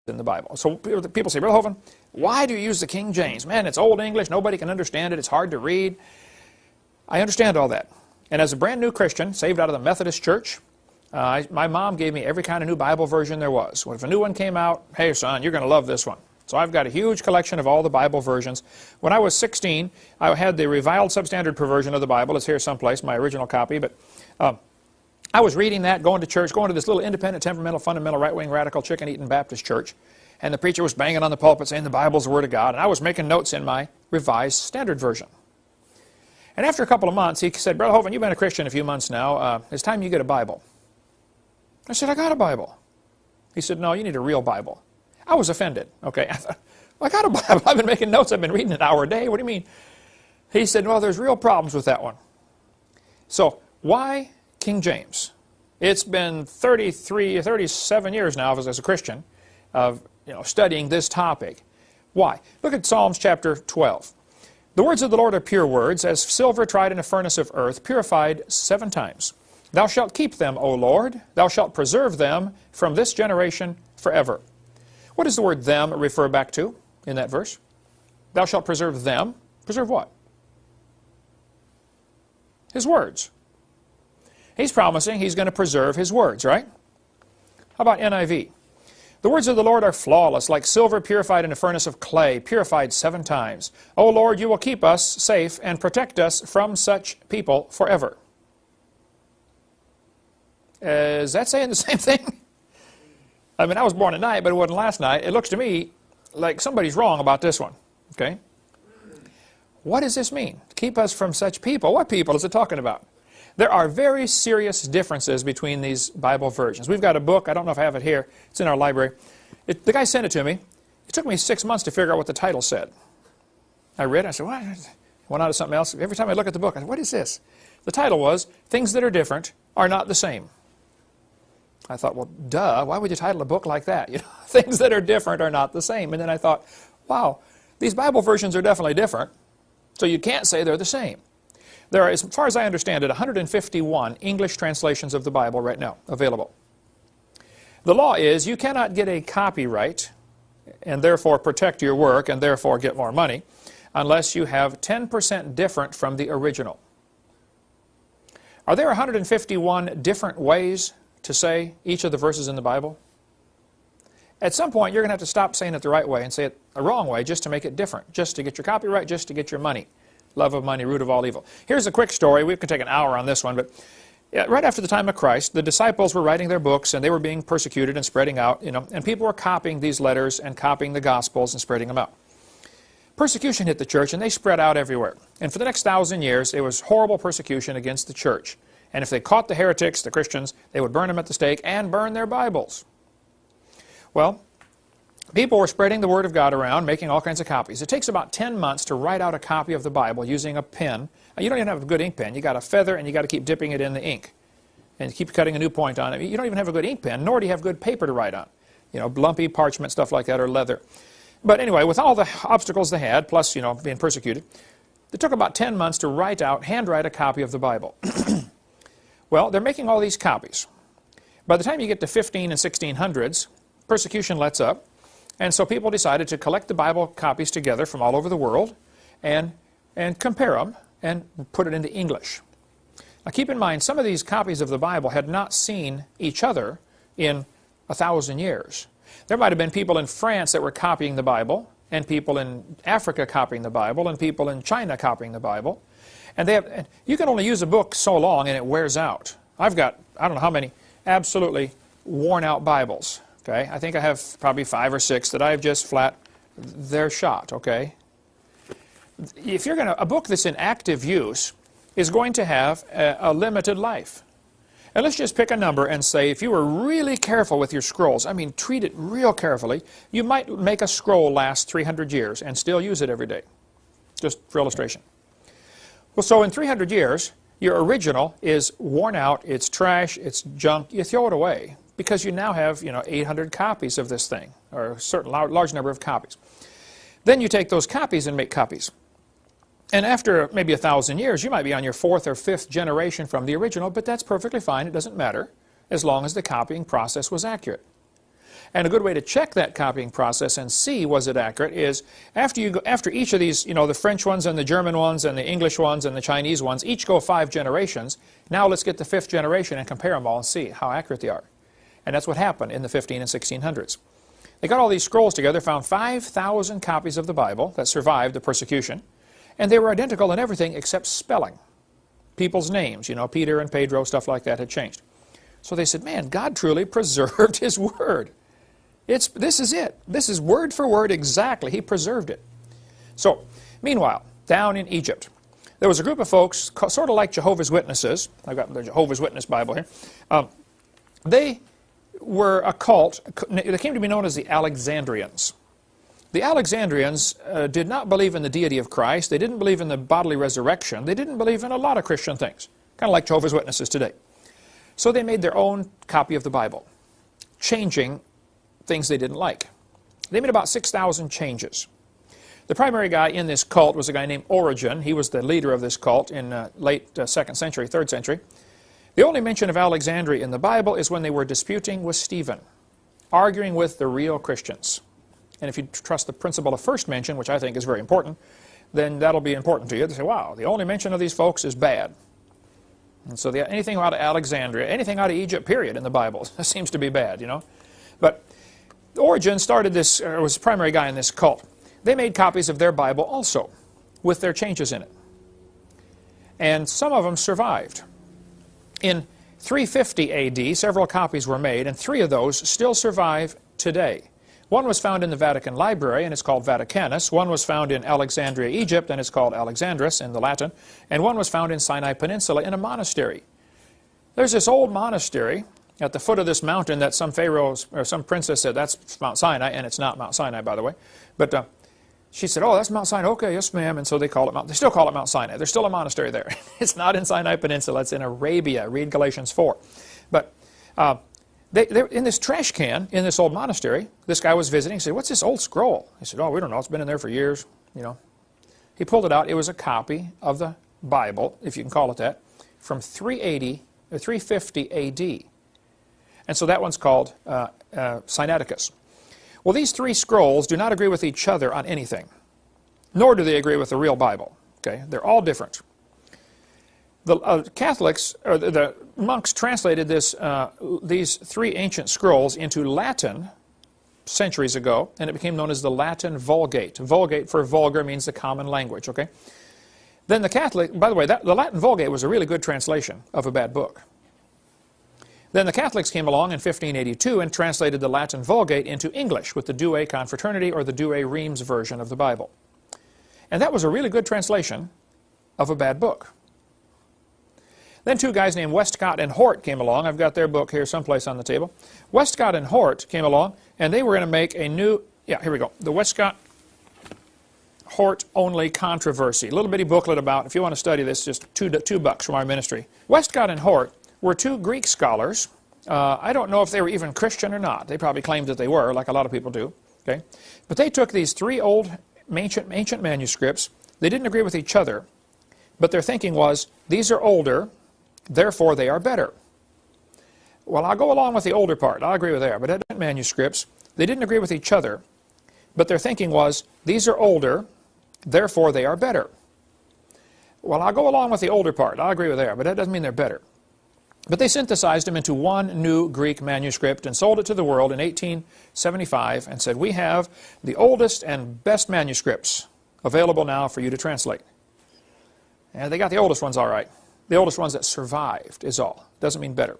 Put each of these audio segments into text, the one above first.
in the Bible. So people say, Brother Hovind, why do you use the King James? Man, it's Old English. Nobody can understand it. It's hard to read. I understand all that. And as a brand new Christian, saved out of the Methodist Church, my mom gave me every kind of new Bible version there was. If a new one came out, hey, son, you're going to love this one. So I've got a huge collection of all the Bible versions. When I was 16, I had the reviled substandard version of the Bible. It's here someplace, my original copy. But I was reading that, going to church, going to this little independent, temperamental, fundamental, right-wing, radical, chicken-eating Baptist church. And the preacher was banging on the pulpit saying the Bible's the Word of God. And I was making notes in my revised standard version. And after a couple of months, he said, Brother Hovind, you've been a Christian a few months now. It's time you get a Bible. I said, I got a Bible. He said, no, you need a real Bible. I was offended. Okay, I thought, well, I got a Bible. I've been making notes. I've been reading an hour a day. What do you mean? He said, well, there's real problems with that one. So why King James? It's been 37 years now as a Christian of studying this topic. Why? Look at Psalms chapter 12. The words of the Lord are pure words, as silver tried in a furnace of earth, purified 7 times. Thou shalt keep them, O Lord. Thou shalt preserve them from this generation forever. What does the word them refer back to in that verse? Thou shalt preserve them. Preserve what? His words. He's promising he's going to preserve his words, right? How about NIV? The words of the Lord are flawless, like silver purified in a furnace of clay, purified 7 times. O Lord, you will keep us safe and protect us from such people forever. Is that saying the same thing? I mean, I was born at night, but it wasn't last night. It looks to me like somebody's wrong about this one. Okay? What does this mean? Keep us from such people. What people is it talking about? There are very serious differences between these Bible versions. We've got a book. I don't know if I have it here. It's in our library. The guy sent it to me. It took me 6 months to figure out what the title said. I read it. I said, what? Went on to something else. Every time I look at the book, I said, what is this? The title was, Things That Are Different Are Not the Same. I thought, well, duh, why would you title a book like that? Things that are different are not the same. And then I thought, wow, these Bible versions are definitely different, so you can't say they're the same. There are, as far as I understand it, 151 English translations of the Bible right now available. The law is you cannot get a copyright and therefore protect your work and therefore get more money unless you have 10% different from the original. Are there 151 different ways to say each of the verses in the Bible? At some point, you're going to have to stop saying it the right way and say it a wrong way just to make it different, just to get your copyright, just to get your money. Love of money, root of all evil. Here's a quick story. We could take an hour on this one, but right after the time of Christ, the disciples were writing their books, and they were being persecuted and spreading out, and people were copying these letters and copying the Gospels and spreading them out. Persecution hit the church, and they spread out everywhere. And for the next 1,000 years, it was horrible persecution against the church. And if they caught the heretics, the Christians, they would burn them at the stake and burn their Bibles. Well, people were spreading the Word of God around, making all kinds of copies. It takes about 10 months to write out a copy of the Bible using a pen. You don't even have a good ink pen. You got a feather, and you got to keep dipping it in the ink and keep cutting a new point on it. You don't even have a good ink pen, nor do you have good paper to write on. Lumpy parchment, stuff like that, or leather. But anyway, with all the obstacles they had, plus, being persecuted, it took about 10 months to handwrite a copy of the Bible. Well, they're making all these copies. By the time you get to 15 and 1600s, persecution lets up, and so people decided to collect the Bible copies together from all over the world and compare them and put it into English. Now keep in mind, some of these copies of the Bible had not seen each other in 1,000 years. There might have been people in France that were copying the Bible, and people in Africa copying the Bible, and people in China copying the Bible. And you can only use a book so long and it wears out. I've got, I don't know how many, absolutely worn out Bibles. Okay? I think I have probably 5 or 6 that I've just flat, they're shot. Okay? If you're a book that's in active use is going to have a limited life. And let's just pick a number and say if you were really careful with your scrolls, I mean treat it real carefully, you might make a scroll last 300 years and still use it every day. Just for illustration. Well, so in 300 years, your original is worn out, it's trash, it's junk, you throw it away because you now have 800 copies of this thing, or a certain large number of copies. Then you take those copies and make copies. And after maybe 1,000 years, you might be on your 4th or 5th generation from the original, but that's perfectly fine, it doesn't matter, as long as the copying process was accurate. And a good way to check that copying process and see was it accurate is after each of these, you know, the French ones and the German ones and the English ones and the Chinese ones, each go 5 generations. Now let's get the 5th generation and compare them all and see how accurate they are. And that's what happened in the 15 and 1600s. They got all these scrolls together, found 5,000 copies of the Bible that survived the persecution, and they were identical in everything except spelling. People's names, you know, Peter and Pedro, stuff like that had changed. So they said, man, God truly preserved His Word. This is it. This is word for word exactly. He preserved it. So, meanwhile, down in Egypt, there was a group of folks, sort of like Jehovah's Witnesses. I've got the Jehovah's Witness Bible here. They were a cult. They came to be known as the Alexandrians. The Alexandrians did not believe in the deity of Christ. They didn't believe in the bodily resurrection. They didn't believe in a lot of Christian things, kind of like Jehovah's Witnesses today. So they made their own copy of the Bible, changing things they didn't like. They made about 6,000 changes. The primary guy in this cult was a guy named Origen. He was the leader of this cult in late 2nd century, 3rd century. The only mention of Alexandria in the Bible is when they were disputing with Stephen, arguing with the real Christians. And if you trust the principle of first mention, which I think is very important, then that'll be important to you. They say, wow, the only mention of these folks is bad. And so anything out of Alexandria, anything out of Egypt, period, in the Bible seems to be bad, you know. But Origen started this, was the primary guy in this cult. They made copies of their Bible also, with their changes in it. And some of them survived. In 350 A.D., several copies were made, and 3 of those still survive today. One was found in the Vatican Library, and it's called Vaticanus. One was found in Alexandria, Egypt, and it's called Alexandrus in the Latin. And one was found in Sinai Peninsula in a monastery. There's this old monastery at the foot of this mountain that some pharaoh or some princess said, that's Mount Sinai, and it's not Mount Sinai, by the way. But she said, oh, that's Mount Sinai. Okay, yes, ma'am. And so they still call it Mount Sinai. There's still a monastery there. It's not in Sinai Peninsula. It's in Arabia. Read Galatians 4. But they're in this trash can in this old monastery. This guy was visiting. He said, what's this old scroll? He said, oh, we don't know. It's been in there for years. You know. He pulled it out. It was a copy of the Bible, if you can call it that, from 380 or 350 A.D. And so that one's called Sinaiticus. Well, these 3 scrolls do not agree with each other on anything, nor do they agree with the real Bible. Okay? They're all different. The Catholics, or the monks, translated these 3 ancient scrolls into Latin centuries ago, and it became known as the Latin Vulgate. Vulgate for vulgar means the common language. Okay. Then the Catholic, by the way, the Latin Vulgate was a really good translation of a bad book. Then the Catholics came along in 1582 and translated the Latin Vulgate into English with the Douay Confraternity or the Douay-Rheims version of the Bible. And that was a really good translation of a bad book. Then 2 guys named Westcott and Hort came along. I've got their book here someplace on the table. Westcott and Hort came along, and they were going to make a new, here we go, the Westcott Hort Only Controversy. A little bitty booklet about, if you want to study this, just $2 from our ministry. Westcott and Hort were 2 Greek scholars. I don't know if they were even Christian or not. They probably claimed that they were, like a lot of people do. Okay? But they took these 3 old ancient manuscripts. They didn't agree with each other, but their thinking was, these are older, therefore they are better. Well, I'll go along with the older part. I'll agree with that. But ancient manuscripts, they didn't agree with each other, but their thinking was, these are older, therefore they are better. Well, I'll go along with the older part. I'll agree with that, but that doesn't mean they're better. But they synthesized them into one new Greek manuscript and sold it to the world in 1875 and said, we have the oldest and best manuscripts available now for you to translate. And they got the oldest ones all right. The oldest ones that survived is all. Doesn't mean better.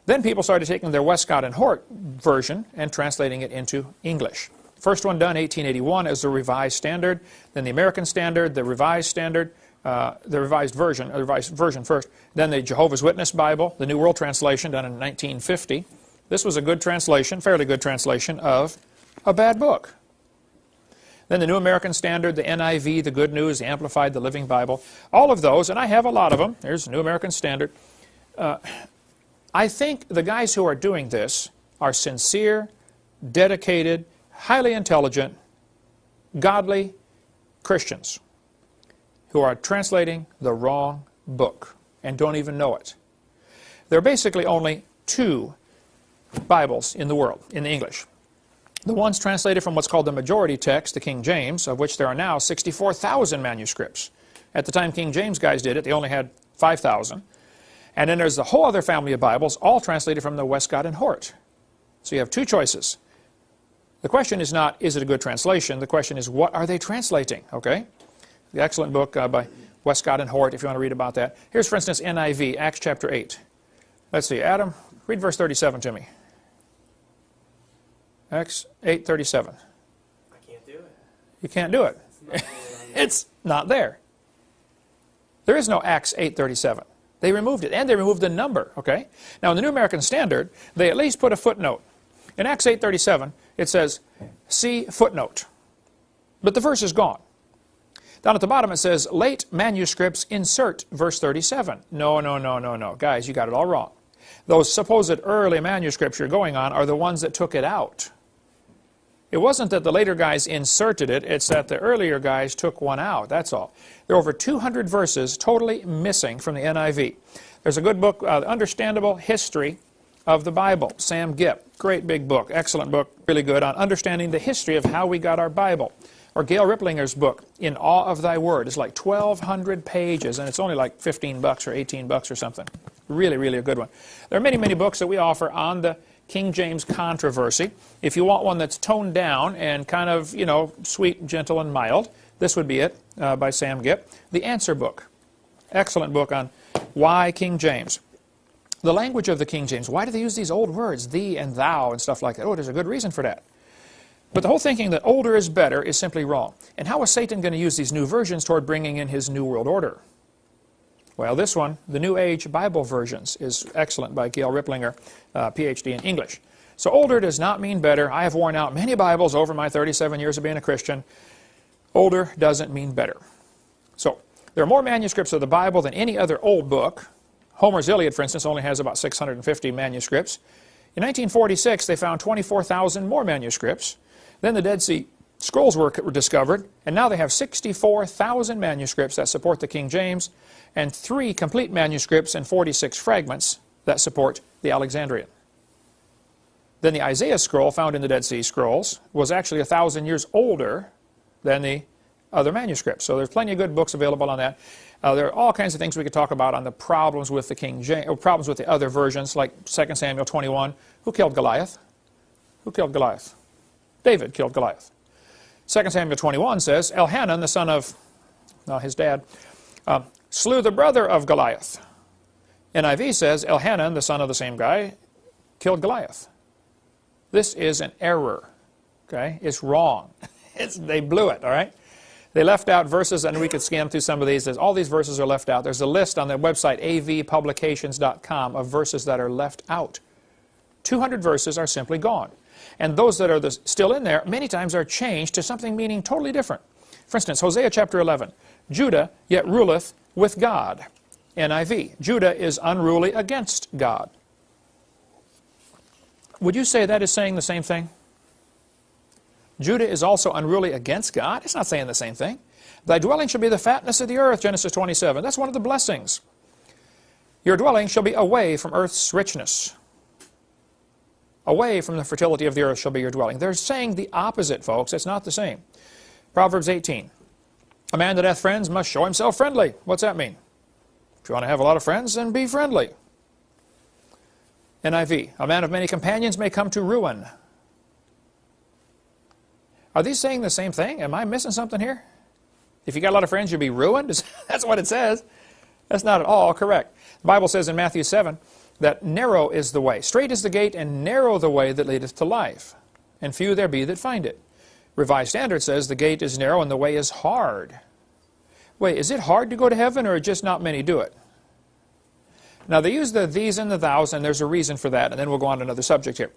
Then people started taking their Westcott and Hort version and translating it into English. First one done, 1881, as the Revised Standard, then the American Standard, the Revised Standard, the revised version first, then the Jehovah's Witness Bible, the New World Translation done in 1950. This was a good translation, fairly good translation of a bad book. Then the New American Standard, the NIV, the Good News, the Amplified, the Living Bible, all of those, and I have a lot of them. There's the New American Standard. I think the guys who are doing this are sincere, dedicated, highly intelligent, godly Christians who are translating the wrong book and don't even know it. There are basically only 2 Bibles in the world, in the English. The ones translated from what's called the majority text, the King James, of which there are now 64,000 manuscripts. At the time King James guys did it, they only had 5,000. And then there's the whole other family of Bibles, all translated from the Westcott and Hort. So you have two choices. The question is not, is it a good translation? The question is, what are they translating? Okay? The excellent book by Westcott and Hort, if you want to read about that. Here's, for instance, NIV, Acts chapter 8. Let's see, Adam, read verse 37 to me. Acts 8:37. I can't do it. You can't do it. It's not there. There is no Acts 8:37. They removed it, and they removed the number, okay? Now, in the New American Standard, they at least put a footnote. In Acts 8:37, it says, see footnote. But the verse is gone. Down at the bottom, it says, late manuscripts insert verse 37. No, no, no, no, no. Guys, you got it all wrong. Those supposed early manuscripts you're going on are the ones that took it out. It wasn't that the later guys inserted it, it's that the earlier guys took one out, that's all. There are over 200 verses totally missing from the NIV. There's a good book, Understandable History of the Bible, Sam Gipp. Great big book, excellent book, really good on understanding the history of how we got our Bible. Or Gail Riplinger's book, In Awe of Thy Word. It's like 1,200 pages, and it's only like $15 or $18 or something. Really, really a good one. There are many, many books that we offer on the King James controversy. If you want one that's toned down and kind of, you know, sweet, gentle, and mild, this would be it, by Sam Gipp. The Answer Book. Excellent book on why King James. The language of the King James. Why do they use these old words, thee and thou and stuff like that? Oh, there's a good reason for that. But the whole thinking that older is better is simply wrong. And how is Satan going to use these new versions toward bringing in his New World Order? Well, this one, the New Age Bible Versions, is excellent by Gail Riplinger, Ph.D. in English. So older does not mean better. I have worn out many Bibles over my 37 years of being a Christian. Older doesn't mean better. So there are more manuscripts of the Bible than any other old book. Homer's Iliad, for instance, only has about 650 manuscripts. In 1946, they found 24,000 more manuscripts. Then the Dead Sea Scrolls were discovered, and now they have 64,000 manuscripts that support the King James, and 3 complete manuscripts and 46 fragments that support the Alexandrian. Then the Isaiah scroll found in the Dead Sea Scrolls was actually 1,000 years older than the other manuscripts. So there's plenty of good books available on that. There are all kinds of things we could talk about on the problems with the King James, or problems with the other versions, like 2 Samuel 21. Who killed Goliath? Who killed Goliath? David killed Goliath. 2 Samuel 21 says, Elhanan, the son of his dad, slew the brother of Goliath. NIV says, Elhanan, the son of the same guy, killed Goliath. This is an error. Okay? It's wrong. They blew it, all right? They left out verses, and we could scan through some of these. All these verses are left out. There's a list on the website, avpublications.com, of verses that are left out. 200 verses are simply gone. And those that are still in there, many times are changed to something meaning totally different. For instance, Hosea chapter 11, Judah yet ruleth with God. NIV, Judah is unruly against God. Would you say that is saying the same thing? Judah is also unruly against God? It's not saying the same thing. Thy dwelling shall be the fatness of the earth, Genesis 27. That's one of the blessings. Your dwelling shall be away from earth's richness. Away from the fertility of the earth shall be your dwelling. They're saying the opposite, folks. It's not the same. Proverbs 18. A man that hath friends must show himself friendly. What's that mean? If you want to have a lot of friends, then be friendly. NIV. A man of many companions may come to ruin. Are these saying the same thing? Am I missing something here? If you got a lot of friends, you'll be ruined? That's what it says. That's not at all correct. The Bible says in Matthew 7, that narrow is the way, straight is the gate, and narrow the way that leadeth to life, and few there be that find it. Revised Standard says the gate is narrow and the way is hard. Wait, is it hard to go to heaven, or just not many do it? Now they use the these and the thous, and there's a reason for that, and then we'll go on to another subject here.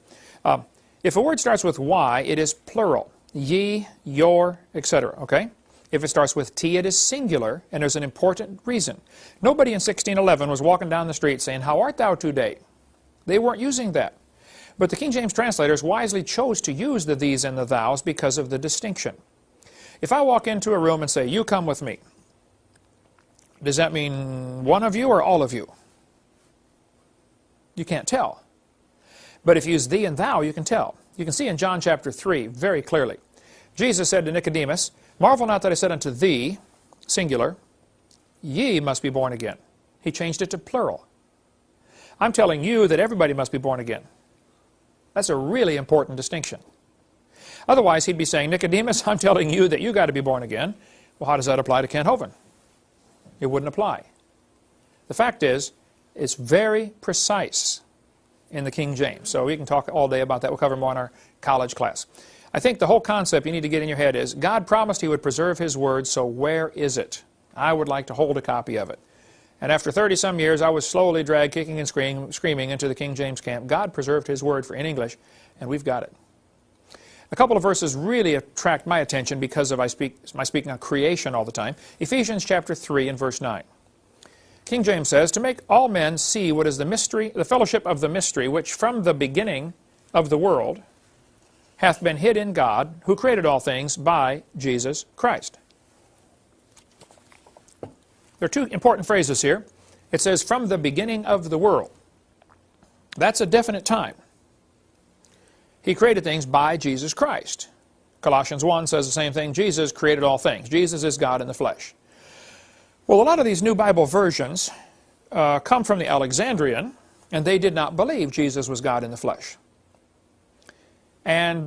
If a word starts with Y, it is plural. Ye, your, etc., okay? If it starts with T, it is singular, and there's an important reason. Nobody in 1611 was walking down the street saying, how art thou today? They weren't using that. But the King James translators wisely chose to use the these and the thous because of the distinction. If I walk into a room and say, you come with me, does that mean one of you or all of you? You can't tell. But if you use thee and thou, you can tell. You can see in John chapter 3 very clearly. Jesus said to Nicodemus, "Marvel not that I said unto thee," singular, "ye must be born again." He changed it to plural. I'm telling you that everybody must be born again. That's a really important distinction. Otherwise, he'd be saying, "Nicodemus, I'm telling you that you got to be born again." Well, how does that apply to Kent Hovind? It wouldn't apply. The fact is, it's very precise in the King James. So we can talk all day about that. We'll cover more in our college class. I think the whole concept you need to get in your head is God promised He would preserve His Word, so where is it? I would like to hold a copy of it. And after 30-some years, I was slowly dragged, kicking and screaming into the King James camp. God preserved His Word in English, and we've got it. A couple of verses really attract my attention because of my speaking on creation all the time. Ephesians chapter 3 and verse 9. King James says, "To make all men see what is the mystery, the fellowship of the mystery, which from the beginning of the world hath been hid in God, who created all things by Jesus Christ." There are two important phrases here. It says, "from the beginning of the world." That's a definite time. He created things by Jesus Christ. Colossians 1 says the same thing. Jesus created all things. Jesus is God in the flesh. Well, a lot of these new Bible versions come from the Alexandrian, and they did not believe Jesus was God in the flesh. And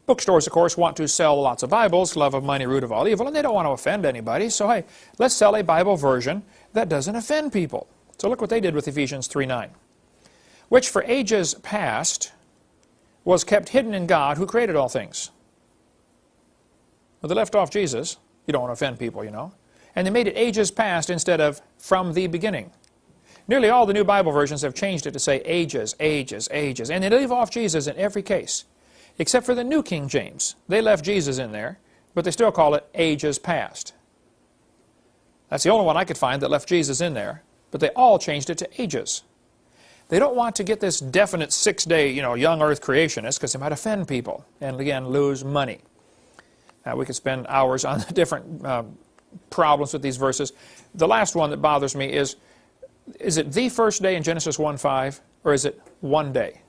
bookstores, of course, want to sell lots of Bibles, love of money, root of all evil, and they don't want to offend anybody. So, hey, let's sell a Bible version that doesn't offend people. So look what they did with Ephesians 3:9. "Which for ages past was kept hidden in God, who created all things." Well, they left off Jesus. You don't want to offend people, you know. And they made it ages past instead of from the beginning. Nearly all the new Bible versions have changed it to say ages, ages, ages. And they leave off Jesus in every case, except for the New King James. They left Jesus in there, but they still call it ages past. That's the only one I could find that left Jesus in there, but they all changed it to ages. They don't want to get this definite 6-day, young earth creationist, because they might offend people and, again, lose money. Now, we could spend hours on the different problems with these verses. The last one that bothers me is it the first day in Genesis 1:5, or is it one day?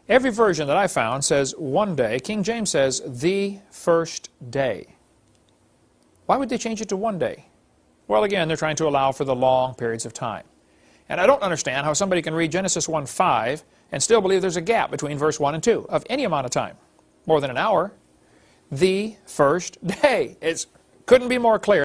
Every version that I found says one day. King James says the first day. Why would they change it to one day? Well, again, they're trying to allow for the long periods of time. And I don't understand how somebody can read Genesis 1:5 and still believe there's a gap between verse 1 and 2 of any amount of time, more than an hour. The first day. It couldn't be more clear.